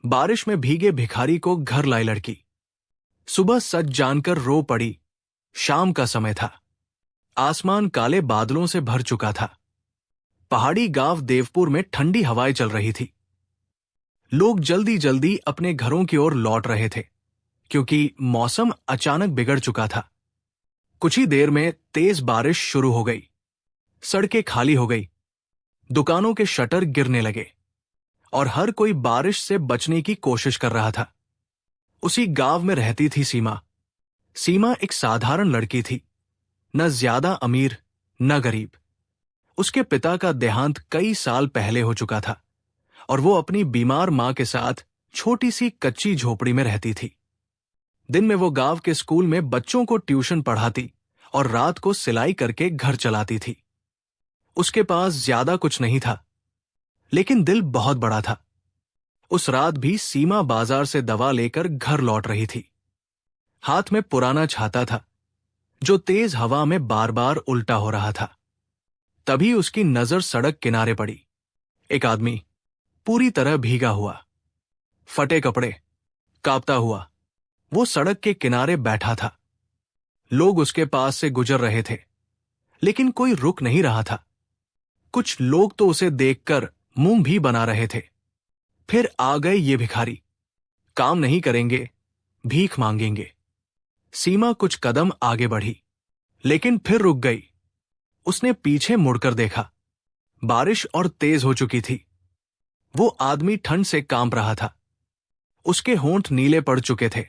बारिश में भीगे भिखारी को घर लाई लड़की। सुबह सच जानकर रो पड़ी। शाम का समय था। आसमान काले बादलों से भर चुका था। पहाड़ी गांव देवपुर में ठंडी हवाएं चल रही थी। लोग जल्दी जल्दी अपने घरों की ओर लौट रहे थे, क्योंकि मौसम अचानक बिगड़ चुका था। कुछ ही देर में तेज बारिश शुरू हो गई। सड़कें खाली हो गई, दुकानों के शटर गिरने लगे और हर कोई बारिश से बचने की कोशिश कर रहा था। उसी गांव में रहती थी सीमा। सीमा एक साधारण लड़की थी, न ज्यादा अमीर न गरीब। उसके पिता का देहांत कई साल पहले हो चुका था और वो अपनी बीमार मां के साथ छोटी सी कच्ची झोपड़ी में रहती थी। दिन में वो गांव के स्कूल में बच्चों को ट्यूशन पढ़ाती और रात को सिलाई करके घर चलाती थी। उसके पास ज्यादा कुछ नहीं था, लेकिन दिल बहुत बड़ा था। उस रात भी सीमा बाजार से दवा लेकर घर लौट रही थी। हाथ में पुराना छाता था, जो तेज हवा में बार बार उल्टा हो रहा था। तभी उसकी नजर सड़क किनारे पड़ी। एक आदमी, पूरी तरह भीगा हुआ, फटे कपड़े, कांपता हुआ, वो सड़क के किनारे बैठा था। लोग उसके पास से गुजर रहे थे, लेकिन कोई रुक नहीं रहा था। कुछ लोग तो उसे देखकर मुंह भी बना रहे थे। फिर आ गए ये भिखारी, काम नहीं करेंगे, भीख मांगेंगे। सीमा कुछ कदम आगे बढ़ी, लेकिन फिर रुक गई। उसने पीछे मुड़कर देखा। बारिश और तेज हो चुकी थी। वो आदमी ठंड से कांप रहा था। उसके होंठ नीले पड़ चुके थे।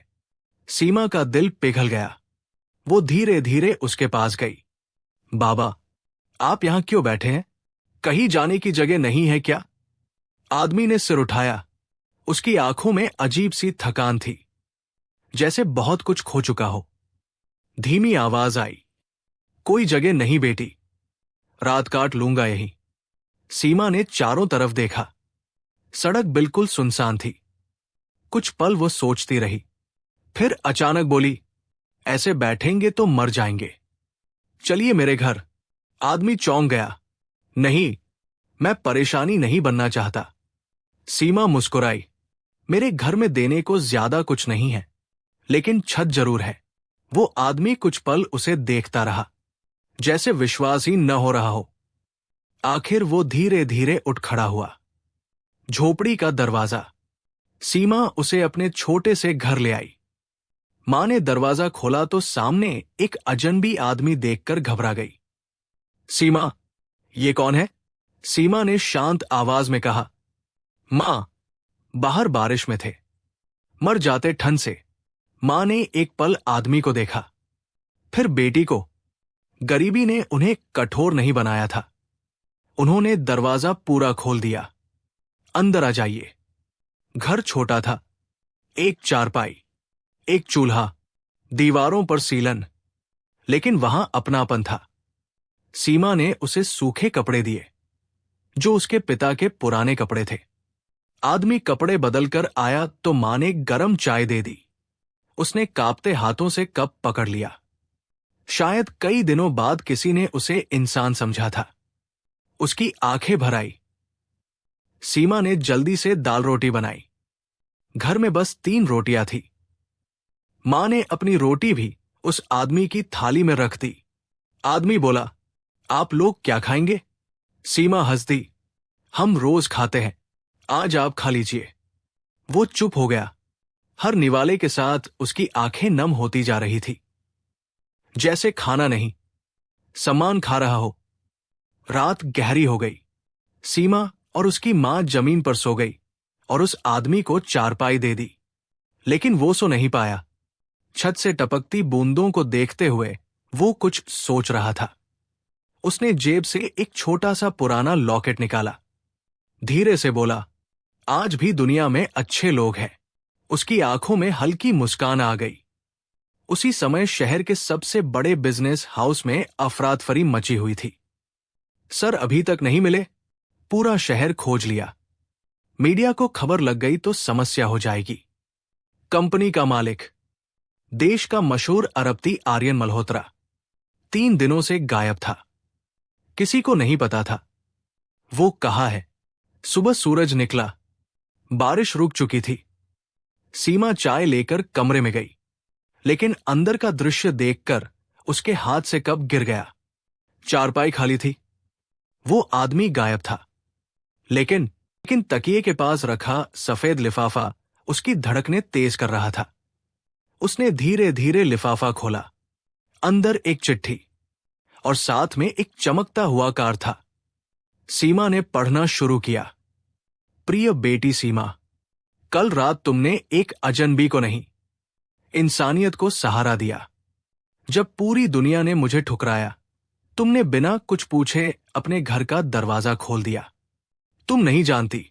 सीमा का दिल पिघल गया। वो धीरे धीरे उसके पास गई। बाबा, आप यहां क्यों बैठे हैं? कहीं जाने की जगह नहीं है क्या? आदमी ने सिर उठाया। उसकी आंखों में अजीब सी थकान थी, जैसे बहुत कुछ खो चुका हो। धीमी आवाज आई, कोई जगह नहीं बेटी, रात काट लूंगा यहीं। सीमा ने चारों तरफ देखा। सड़क बिल्कुल सुनसान थी। कुछ पल वो सोचती रही, फिर अचानक बोली, ऐसे बैठेंगे तो मर जाएंगे, चलिए मेरे घर। आदमी चौंक गया। नहीं, मैं परेशानी नहीं बनना चाहता। सीमा मुस्कुराई। मेरे घर में देने को ज्यादा कुछ नहीं है, लेकिन छत जरूर है। वो आदमी कुछ पल उसे देखता रहा, जैसे विश्वास ही न हो रहा हो। आखिर वो धीरे धीरे उठ खड़ा हुआ। झोपड़ी का दरवाजा। सीमा उसे अपने छोटे से घर ले आई। मां ने दरवाजा खोला तो सामने एक अजनबी आदमी देखकर घबरा गई। सीमा, ये कौन है? सीमा ने शांत आवाज में कहा। मां, बाहर बारिश में थे, मर जाते ठंड से। मां ने एक पल आदमी को देखा, फिर बेटी को। गरीबी ने उन्हें कठोर नहीं बनाया था। उन्होंने दरवाजा पूरा खोल दिया। अंदर आ जाइए। घर छोटा था। एक चारपाई, एक चूल्हा, दीवारों पर सीलन, लेकिन वहां अपनापन था। सीमा ने उसे सूखे कपड़े दिए, जो उसके पिता के पुराने कपड़े थे। आदमी कपड़े बदलकर आया तो मां ने गरम चाय दे दी। उसने कांपते हाथों से कप पकड़ लिया। शायद कई दिनों बाद किसी ने उसे इंसान समझा था। उसकी आंखें भर आई। सीमा ने जल्दी से दाल रोटी बनाई। घर में बस 3 रोटियां थी। मां ने अपनी रोटी भी उस आदमी की थाली में रख दी। आदमी बोला, आप लोग क्या खाएंगे? सीमा हंस दी। हम रोज खाते हैं, आज आप खा लीजिए। वो चुप हो गया। हर निवाले के साथ उसकी आंखें नम होती जा रही थी, जैसे खाना नहीं, सामान खा रहा हो। रात गहरी हो गई। सीमा और उसकी मां जमीन पर सो गई और उस आदमी को चारपाई दे दी। लेकिन वो सो नहीं पाया। छत से टपकती बूंदों को देखते हुए वो कुछ सोच रहा था। उसने जेब से एक छोटा सा पुराना लॉकेट निकाला। धीरे से बोला, आज भी दुनिया में अच्छे लोग हैं। उसकी आंखों में हल्की मुस्कान आ गई। उसी समय शहर के सबसे बड़े बिजनेस हाउस में अफरातफरी मची हुई थी। सर अभी तक नहीं मिले? पूरा शहर खोज लिया। मीडिया को खबर लग गई तो समस्या हो जाएगी। कंपनी का मालिक, देश का मशहूर अरबती आर्यन मल्होत्रा, 3 दिनों से गायब था। किसी को नहीं पता था वो कहाँ है। सुबह सूरज निकला। बारिश रुक चुकी थी। सीमा चाय लेकर कमरे में गई, लेकिन अंदर का दृश्य देखकर उसके हाथ से कप गिर गया। चारपाई खाली थी। वो आदमी गायब था। लेकिन तकिए के पास रखा सफेद लिफाफा उसकी धड़कनें तेज कर रहा था। उसने धीरे धीरे लिफाफा खोला। अंदर एक चिट्ठी और साथ में एक चमकता हुआ कार्ड था। सीमा ने पढ़ना शुरू किया। प्रिय बेटी सीमा, कल रात तुमने एक अजनबी को नहीं, इंसानियत को सहारा दिया। जब पूरी दुनिया ने मुझे ठुकराया, तुमने बिना कुछ पूछे अपने घर का दरवाजा खोल दिया। तुम नहीं जानती,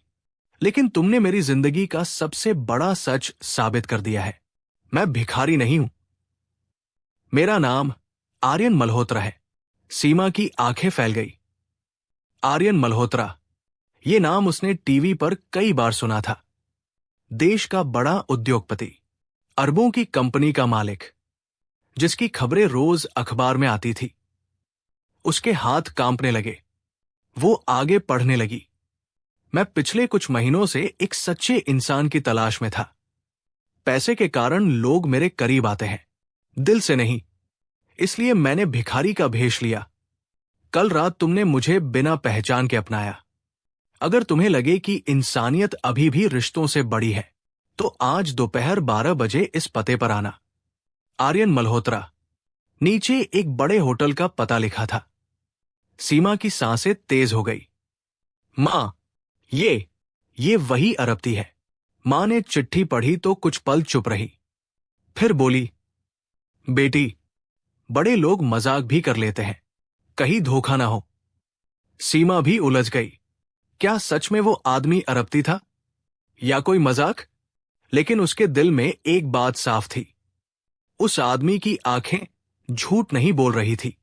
लेकिन तुमने मेरी जिंदगी का सबसे बड़ा सच साबित कर दिया है। मैं भिखारी नहीं हूं। मेरा नाम आर्यन मल्होत्रा है। सीमा की आंखें फैल गई। आर्यन मल्होत्रा, ये नाम उसने टीवी पर कई बार सुना था। देश का बड़ा उद्योगपति, अरबों की कंपनी का मालिक, जिसकी खबरें रोज अखबार में आती थी। उसके हाथ कांपने लगे। वो आगे पढ़ने लगी। मैं पिछले कुछ महीनों से एक सच्चे इंसान की तलाश में था। पैसे के कारण लोग मेरे करीब आते हैं, दिल से नहीं। इसलिए मैंने भिखारी का भेष लिया। कल रात तुमने मुझे बिना पहचान के अपनाया। अगर तुम्हें लगे कि इंसानियत अभी भी रिश्तों से बड़ी है, तो आज दोपहर 12 बजे इस पते पर आना। आर्यन मल्होत्रा। नीचे एक बड़े होटल का पता लिखा था। सीमा की सांसें तेज हो गई। मां, ये वही अरबती है। मां ने चिट्ठी पढ़ी तो कुछ पल चुप रही, फिर बोली, बेटी, बड़े लोग मजाक भी कर लेते हैं, कहीं धोखा ना हो। सीमा भी उलझ गई। क्या सच में वो आदमी अरबती था या कोई मजाक? लेकिन उसके दिल में एक बात साफ थी, उस आदमी की आंखें झूठ नहीं बोल रही थी।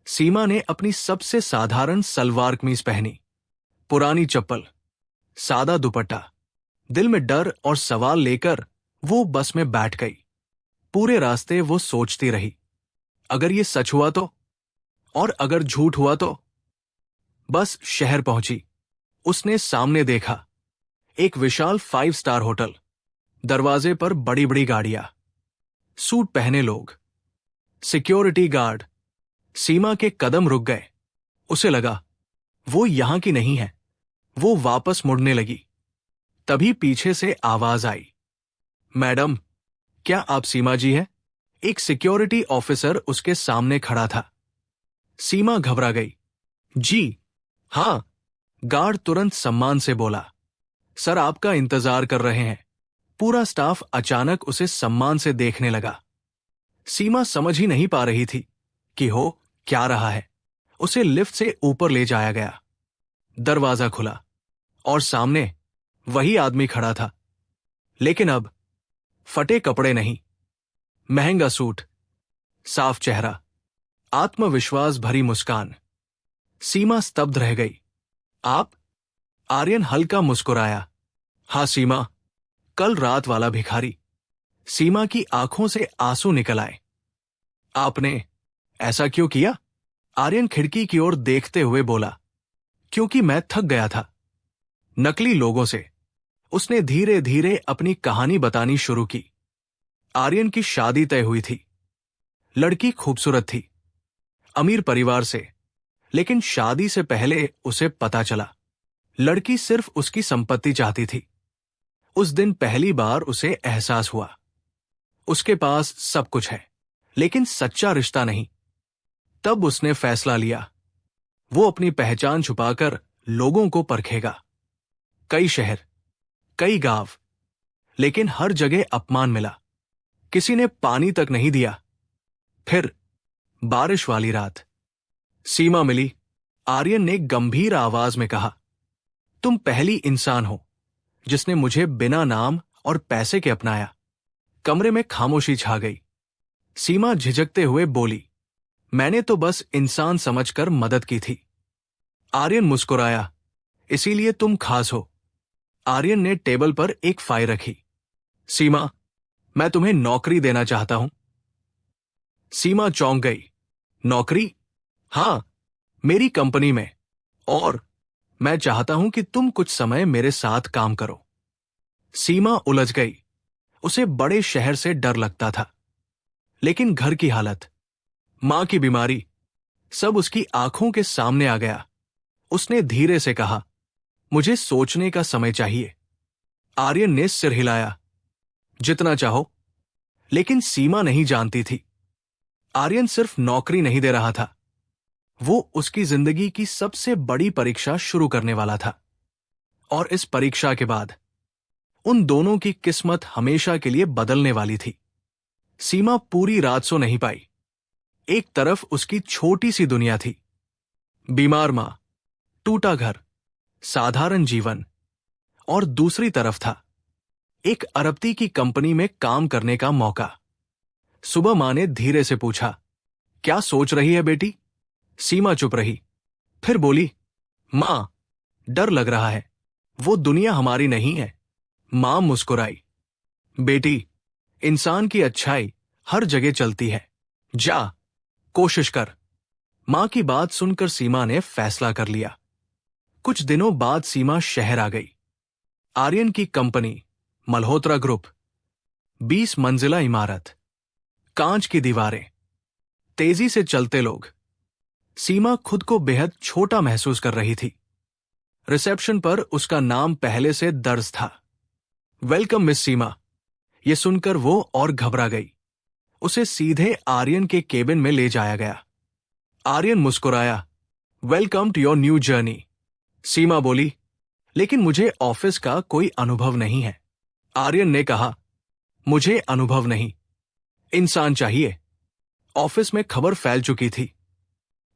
सीमा ने अपनी सबसे साधारण सलवार कमीज पहनी, पुरानी चप्पल, सादा दुपट्टा। दिल में डर और सवाल लेकर वो बस में बैठ गई। पूरे रास्ते वो सोचती रही, अगर ये सच हुआ तो, और अगर झूठ हुआ तो। बस शहर पहुंची। उसने सामने देखा, एक विशाल 5 स्टार होटल। दरवाजे पर बड़ी बड़ी गाड़ियां, सूट पहने लोग, सिक्योरिटी गार्ड। सीमा के कदम रुक गए। उसे लगा वो यहां की नहीं है। वो वापस मुड़ने लगी। तभी पीछे से आवाज आई, मैडम, क्या आप सीमा जी हैं? एक सिक्योरिटी ऑफिसर उसके सामने खड़ा था। सीमा घबरा गई। जी हां, गार्ड तुरंत सम्मान से बोला, सर आपका इंतजार कर रहे हैं। पूरा स्टाफ अचानक उसे सम्मान से देखने लगा। सीमा समझ ही नहीं पा रही थी कि हो क्या रहा है। उसे लिफ्ट से ऊपर ले जाया गया। दरवाजा खुला और सामने वही आदमी खड़ा था, लेकिन अब फटे कपड़े नहीं, महंगा सूट, साफ चेहरा, आत्मविश्वास भरी मुस्कान। सीमा स्तब्ध रह गई। आप? आर्यन हल्का मुस्कुराया। हाँ सीमा, कल रात वाला भिखारी। सीमा की आंखों से आंसू निकल आए। आपने ऐसा क्यों किया? आर्यन खिड़की की ओर देखते हुए बोला, क्योंकि मैं थक गया था नकली लोगों से। उसने धीरे धीरे अपनी कहानी बतानी शुरू की। आर्यन की शादी तय हुई थी। लड़की खूबसूरत थी, अमीर परिवार से, लेकिन शादी से पहले उसे पता चला लड़की सिर्फ उसकी संपत्ति चाहती थी। उस दिन पहली बार उसे एहसास हुआ, उसके पास सब कुछ है, लेकिन सच्चा रिश्ता नहीं। तब उसने फैसला लिया, वो अपनी पहचान छुपाकर लोगों को परखेगा। कई शहर, कई गांव, लेकिन हर जगह अपमान मिला। किसी ने पानी तक नहीं दिया। फिर बारिश वाली रात सीमा मिली। आर्यन ने गंभीर आवाज में कहा, तुम पहली इंसान हो जिसने मुझे बिना नाम और पैसे के अपनाया। कमरे में खामोशी छा गई। सीमा झिझकते हुए बोली, मैंने तो बस इंसान समझकर मदद की थी। आर्यन मुस्कुराया, इसीलिए तुम खास हो। आर्यन ने टेबल पर एक फाइल रखी। सीमा, मैं तुम्हें नौकरी देना चाहता हूं। सीमा चौंक गई। नौकरी? हां, मेरी कंपनी में, और मैं चाहता हूं कि तुम कुछ समय मेरे साथ काम करो। सीमा उलझ गई। उसे बड़े शहर से डर लगता था, लेकिन घर की हालत, मां की बीमारी, सब उसकी आंखों के सामने आ गया। उसने धीरे से कहा, मुझे सोचने का समय चाहिए। आर्यन ने सिर हिलाया, जितना चाहो। लेकिन सीमा नहीं जानती थी, आर्यन सिर्फ नौकरी नहीं दे रहा था, वो उसकी जिंदगी की सबसे बड़ी परीक्षा शुरू करने वाला था। और इस परीक्षा के बाद उन दोनों की किस्मत हमेशा के लिए बदलने वाली थी। सीमा पूरी रात सो नहीं पाई। एक तरफ उसकी छोटी सी दुनिया थी, बीमार मां, टूटा घर, साधारण जीवन, और दूसरी तरफ था एक अरबती की कंपनी में काम करने का मौका। सुबह मां ने धीरे से पूछा, क्या सोच रही है बेटी? सीमा चुप रही, फिर बोली, मां, डर लग रहा है, वो दुनिया हमारी नहीं है। मां मुस्कुराई, बेटी, इंसान की अच्छाई हर जगह चलती है, जा, कोशिश कर। मां की बात सुनकर सीमा ने फैसला कर लिया। कुछ दिनों बाद सीमा शहर आ गई। आर्यन की कंपनी, मल्होत्रा ग्रुप, 20 मंजिला इमारत, कांच की दीवारें, तेजी से चलते लोग। सीमा खुद को बेहद छोटा महसूस कर रही थी। रिसेप्शन पर उसका नाम पहले से दर्ज था, वेलकम मिस सीमा। यह सुनकर वो और घबरा गई। उसे सीधे आर्यन के केबिन में ले जाया गया। आर्यन मुस्कुराया, welcome to your new journey. Seema बोली, लेकिन मुझे ऑफिस का कोई अनुभव नहीं है। आर्यन ने कहा, मुझे अनुभव नहीं, इंसान चाहिए। ऑफिस में खबर फैल चुकी थी,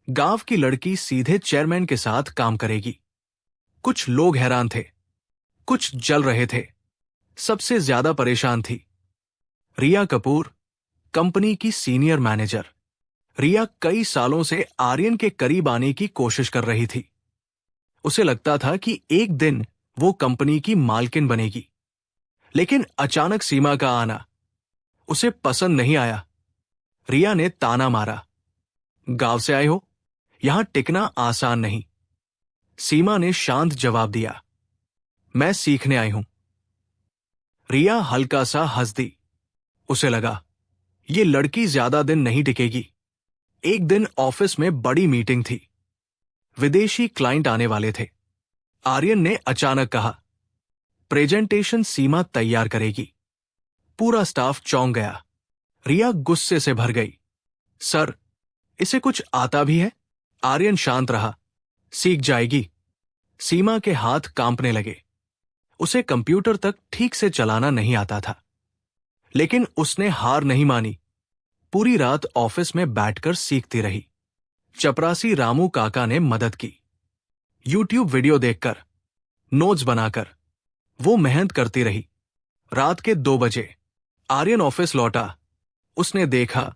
गांव की लड़की सीधे चेयरमैन के साथ काम करेगी। कुछ लोग हैरान थे, कुछ जल रहे थे, सबसे ज्यादा परेशान थी रिया कपूर, कंपनी की सीनियर मैनेजर। रिया कई सालों से आर्यन के करीब आने की कोशिश कर रही थी। उसे लगता था कि एक दिन वो कंपनी की मालकिन बनेगी, लेकिन अचानक सीमा का आना उसे पसंद नहीं आया। रिया ने ताना मारा, गांव से आए हो, यहां टिकना आसान नहीं। सीमा ने शांत जवाब दिया, मैं सीखने आई हूं। रिया हल्का सा हंस दी। उसे लगा, ये लड़की ज्यादा दिन नहीं टिकेगी। एक दिन ऑफिस में बड़ी मीटिंग थी, विदेशी क्लाइंट आने वाले थे। आर्यन ने अचानक कहा, प्रेजेंटेशन सीमा तैयार करेगी। पूरा स्टाफ चौंक गया। रिया गुस्से से भर गई, सर, इसे कुछ आता भी है? आर्यन शांत रहा, सीख जाएगी। सीमा के हाथ कांपने लगे। उसे कंप्यूटर तक ठीक से चलाना नहीं आता था, लेकिन उसने हार नहीं मानी। पूरी रात ऑफिस में बैठकर सीखती रही। चपरासी रामू काका ने मदद की। यूट्यूब वीडियो देखकर, नोट्स बनाकर वो मेहनत करती रही। रात के 2 बजे आर्यन ऑफिस लौटा। उसने देखा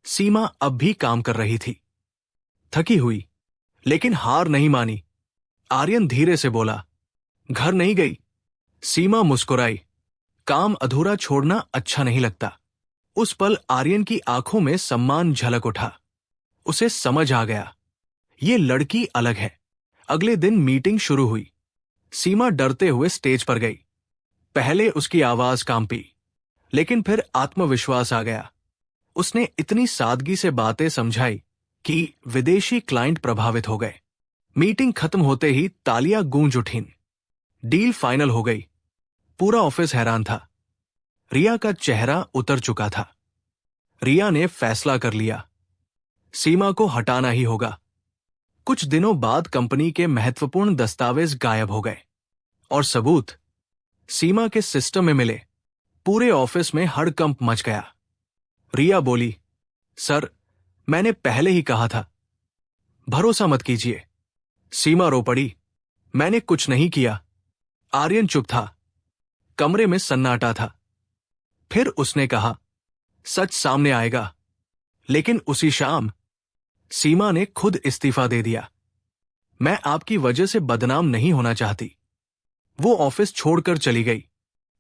सीमा अब भी काम कर रही थी, थकी हुई, लेकिन हार नहीं मानी। आर्यन धीरे से बोला, घर नहीं गई? सीमा मुस्कुराई, काम अधूरा छोड़ना अच्छा नहीं लगता। उस पल आर्यन की आंखों में सम्मान झलक उठा। उसे समझ आ गया, ये लड़की अलग है। अगले दिन मीटिंग शुरू हुई। सीमा डरते हुए स्टेज पर गई। पहले उसकी आवाज कांपी, लेकिन फिर आत्मविश्वास आ गया। उसने इतनी सादगी से बातें समझाई कि विदेशी क्लाइंट प्रभावित हो गए। मीटिंग खत्म होते ही तालियां गूंज उठीं। डील फाइनल हो गई। पूरा ऑफिस हैरान था। रिया का चेहरा उतर चुका था। रिया ने फैसला कर लिया, सीमा को हटाना ही होगा। कुछ दिनों बाद कंपनी के महत्वपूर्ण दस्तावेज गायब हो गए और सबूत सीमा के सिस्टम में मिले। पूरे ऑफिस में हड़कंप मच गया। रिया बोली, सर, मैंने पहले ही कहा था, भरोसा मत कीजिए। सीमा रो पड़ी, मैंने कुछ नहीं किया। आर्यन चुप था। कमरे में सन्नाटा था। फिर उसने कहा, सच सामने आएगा। लेकिन उसी शाम सीमा ने खुद इस्तीफा दे दिया। मैं आपकी वजह से बदनाम नहीं होना चाहती। वो ऑफिस छोड़कर चली गई।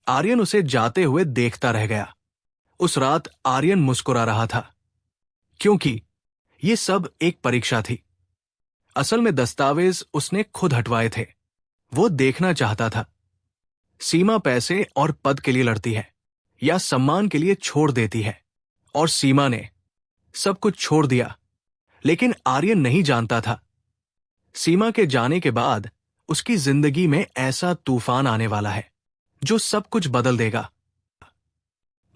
आर्यन उसे जाते हुए देखता रह गया। उस रात आर्यन मुस्कुरा रहा था, क्योंकि ये सब एक परीक्षा थी। असल में दस्तावेज उसने खुद हटवाए थे। वो देखना चाहता था सीमा पैसे और पद के लिए लड़ती है या सम्मान के लिए छोड़ देती है। और सीमा ने सब कुछ छोड़ दिया। लेकिन आर्यन नहीं जानता था सीमा के जाने के बाद उसकी जिंदगी में ऐसा तूफान आने वाला है जो सब कुछ बदल देगा।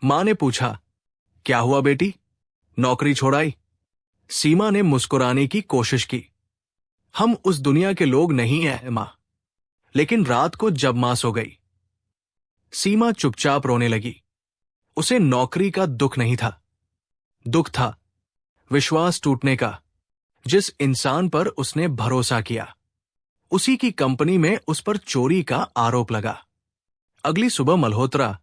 मां ने पूछा, क्या हुआ बेटी, नौकरी छोड़ाई? सीमा ने मुस्कुराने की कोशिश की। हम उस दुनिया के लोग नहीं हैं मां। लेकिन रात को जब मां सो गई, सीमा चुपचाप रोने लगी। उसे नौकरी का दुख नहीं था, दुख था विश्वास टूटने का। जिस इंसान पर उसने भरोसा किया, उसी की कंपनी में उस पर चोरी का आरोप लगा। अगली सुबह मल्होत्रा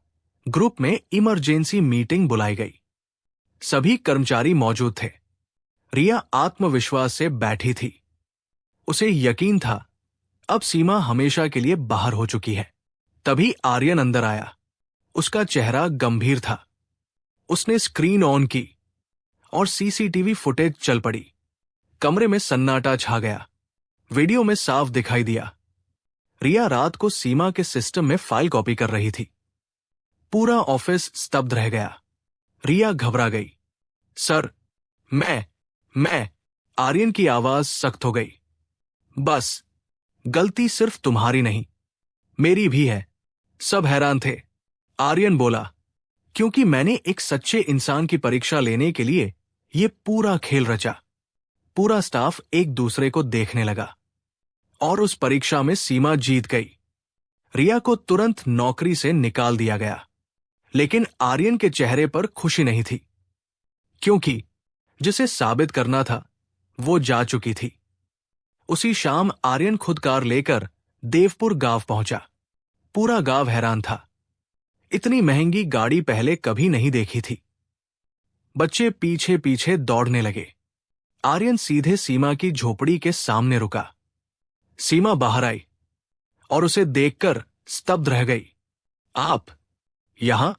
ग्रुप में इमरजेंसी मीटिंग बुलाई गई। सभी कर्मचारी मौजूद थे। रिया आत्मविश्वास से बैठी थी। उसे यकीन था अब सीमा हमेशा के लिए बाहर हो चुकी है। तभी आर्यन अंदर आया। उसका चेहरा गंभीर था। उसने स्क्रीन ऑन की और सीसीटीवी फुटेज चल पड़ी। कमरे में सन्नाटा छा गया। वीडियो में साफ दिखाई दिया रिया रात को सीमा के सिस्टम में फाइल कॉपी कर रही थी। पूरा ऑफिस स्तब्ध रह गया। रिया घबरा गई। सर, मैं आर्यन की आवाज सख्त हो गई। बस, गलती सिर्फ तुम्हारी नहीं, मेरी भी है। सब हैरान थे। आर्यन बोला, क्योंकि मैंने एक सच्चे इंसान की परीक्षा लेने के लिए यह पूरा खेल रचा। पूरा स्टाफ एक दूसरे को देखने लगा और उस परीक्षा में सीमा जीत गई। रिया को तुरंत नौकरी से निकाल दिया गया। लेकिन आर्यन के चेहरे पर खुशी नहीं थी, क्योंकि जिसे साबित करना था वो जा चुकी थी। उसी शाम आर्यन खुद कार लेकर देवपुर गांव पहुंचा। पूरा गांव हैरान था। इतनी महंगी गाड़ी पहले कभी नहीं देखी थी। बच्चे पीछे पीछे दौड़ने लगे। आर्यन सीधे सीमा की झोपड़ी के सामने रुका। सीमा बाहर आई और उसे देखकर स्तब्ध रह गई। आप यहां?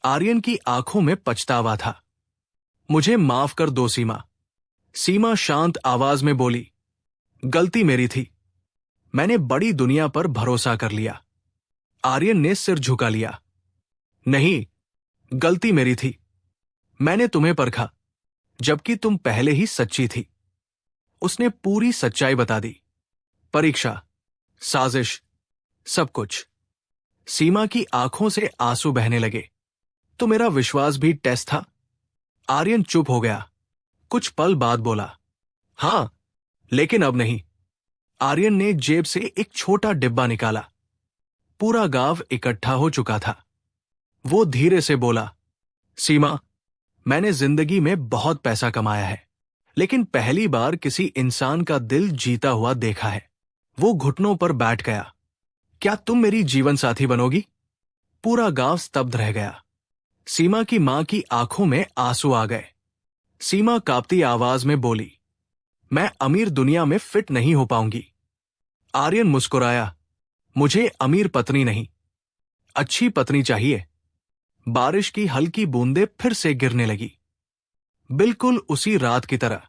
आर्यन की आंखों में पछतावा था। मुझे माफ कर दो सीमा। सीमा शांत आवाज में बोली, गलती मेरी थी। मैंने बड़ी दुनिया पर भरोसा कर लिया। आर्यन ने सिर झुका लिया। नहीं, गलती मेरी थी। मैंने तुम्हें परखा, जबकि तुम पहले ही सच्ची थी। उसने पूरी सच्चाई बता दी। परीक्षा, साजिश, सब कुछ। सीमा की आंखों से आंसू बहने लगे। तो मेरा विश्वास भी टेस्ट था? आर्यन चुप हो गया। कुछ पल बाद बोला, हां, लेकिन अब नहीं। आर्यन ने जेब से एक छोटा डिब्बा निकाला। पूरा गांव इकट्ठा हो चुका था। वो धीरे से बोला, सीमा, मैंने जिंदगी में बहुत पैसा कमाया है, लेकिन पहली बार किसी इंसान का दिल जीता हुआ देखा है। वो घुटनों पर बैठ गया। क्या तुम मेरी जीवन साथी बनोगी? पूरा गांव स्तब्ध रह गया। सीमा की मां की आंखों में आंसू आ गए। सीमा कांपती आवाज में बोली, मैं अमीर दुनिया में फिट नहीं हो पाऊंगी। आर्यन मुस्कुराया, मुझे अमीर पत्नी नहीं, अच्छी पत्नी चाहिए। बारिश की हल्की बूंदें फिर से गिरने लगी। बिल्कुल उसी रात की तरह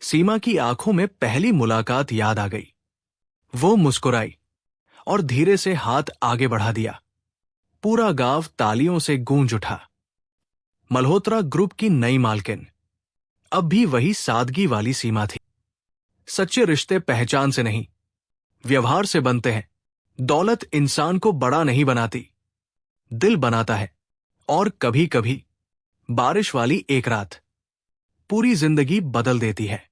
सीमा की आंखों में पहली मुलाकात याद आ गई। वो मुस्कुराई और धीरे से हाथ आगे बढ़ा दिया। पूरा गांव तालियों से गूंज उठा। मल्होत्रा ग्रुप की नई मालकिन अब भी वही सादगी वाली सीमा थी। सच्चे रिश्ते पहचान से नहीं, व्यवहार से बनते हैं। दौलत इंसान को बड़ा नहीं बनाती, दिल बनाता है। और कभी कभी बारिश वाली एक रात पूरी जिंदगी बदल देती है।